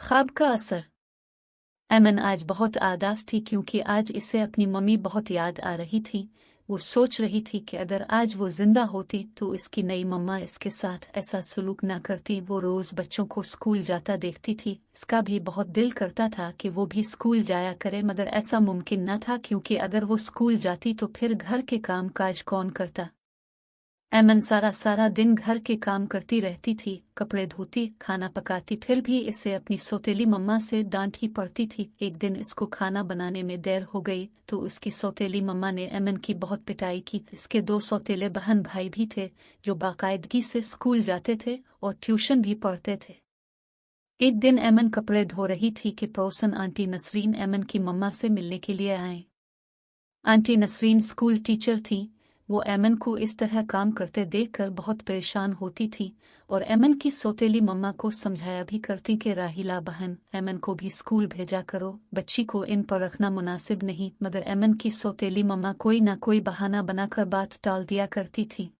ख्वाब का असर। एमन आज बहुत आदास थी क्योंकि आज इसे अपनी मम्मी बहुत याद आ रही थी। वो सोच रही थी कि अगर आज वो जिंदा होती तो इसकी नई मम्मा इसके साथ ऐसा सलूक ना करती। वो रोज बच्चों को स्कूल जाता देखती थी। इसका भी बहुत दिल करता था कि वो भी स्कूल जाया करे, मगर ऐसा मुमकिन न था क्योंकि अगर वो स्कूल जाती तो फिर घर के काम काज कौन करता। एमन सारा सारा दिन घर के काम करती रहती थी, कपड़े धोती, खाना पकाती, फिर भी इसे अपनी सौतेली मम्मा से डांट ही पड़ती थी। एक दिन इसको खाना बनाने में देर हो गई तो उसकी सौतेली मम्मा ने एमन की बहुत पिटाई की। इसके 2 सौतेले बहन भाई भी थे जो बाकायदगी से स्कूल जाते थे और ट्यूशन भी पढ़ते थे। एक दिन एमन कपड़े धो रही थी कि पड़ोसन आंटी नसरीन एमन की मम्मा से मिलने के लिए आए। आंटी नसरीन स्कूल टीचर थी। वो एमन को इस तरह काम करते देखकर बहुत परेशान होती थी और एमन की सौतेली मम्मा को समझाया भी करती कि राहिला बहन, एमन को भी स्कूल भेजा करो, बच्ची को इन पर रखना मुनासिब नहीं। मगर एमन की सौतेली मम्मा कोई ना कोई बहाना बनाकर बात टाल दिया करती थी।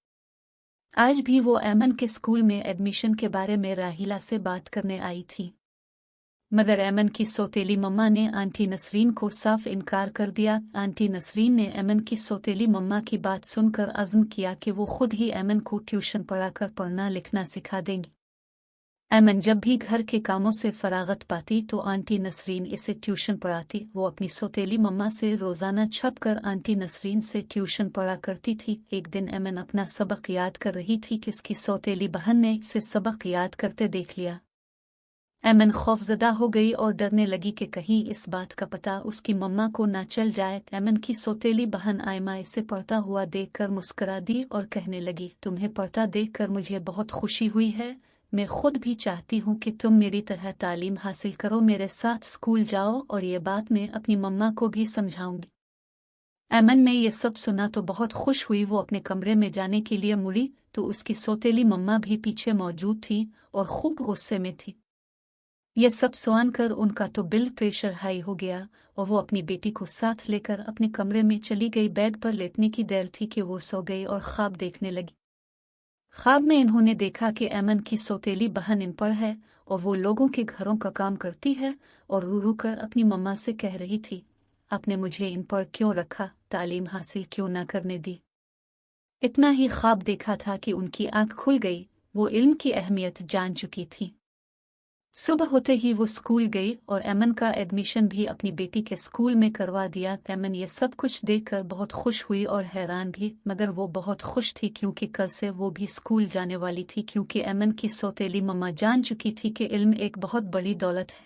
आज भी वो एमन के स्कूल में एडमिशन के बारे में राहिला से बात करने आई थी, मगर एमन की सौतेली मम्मा ने आंटी नसरीन को साफ इनकार कर दिया। आंटी नसरीन ने एमन की सौतेली मम्मा की बात सुनकर अज़्म किया कि वो खुद ही एमन को ट्यूशन पढ़ाकर पढ़ना लिखना सिखा देंगी। एमन जब भी घर के कामों से फरागत पाती तो आंटी नसरीन इसे ट्यूशन पढ़ाती। वो अपनी सौतेली मम्मा से रोज़ाना छप कर आंटी नसरीन से ट्यूशन पढ़ा करती थी। एक दिन एमन अपना सबक याद कर रही थी कि इसकी सौतेली बहन ने इसे सबक याद करते देख लिया। एमन खौफजदा हो गई और डरने लगी कि कहीं इस बात का पता उसकी मम्मा को ना चल जाए। एमन की सौतेली बहन आयमा इसे पढ़ता हुआ देखकर मुस्कुरा दी और कहने लगी, तुम्हें पढ़ता देखकर मुझे बहुत खुशी हुई है। मैं खुद भी चाहती हूँ कि तुम मेरी तरह तालीम हासिल करो, मेरे साथ स्कूल जाओ, और ये बात मैं अपनी मम्मा को भी समझाऊंगी। एमन ने यह सब सुना तो बहुत खुश हुई। वो अपने कमरे में जाने के लिए मुड़ी तो उसकी सौतेली मम्मा भी पीछे मौजूद थी और खूब गुस्से में थी। ये सब सुन कर उनका तो बिल प्रेशर हाई हो गया और वो अपनी बेटी को साथ लेकर अपने कमरे में चली गई। बेड पर लेटने की देर थी कि वो सो गई और ख्वाब देखने लगी। ख्वाब में इन्होंने देखा कि एमन की सौतेली बहन इन पर है और वो लोगों के घरों का काम करती है और रू रू कर अपनी मम्मा से कह रही थी, आपने मुझे इन पर क्यों रखा, तालीम हासिल क्यों ना करने दी। इतना ही ख्वाब देखा था कि उनकी आंख खुल गई। वो इल्म की अहमियत जान चुकी थी। सुबह होते ही वो स्कूल गई और एमन का एडमिशन भी अपनी बेटी के स्कूल में करवा दिया। एमन ये सब कुछ देखकर बहुत खुश हुई और हैरान भी, मगर वो बहुत खुश थी क्योंकि कल से वो भी स्कूल जाने वाली थी। क्योंकि एमन की सौतेली मम्मा जान चुकी थी कि इल्म एक बहुत बड़ी दौलत है।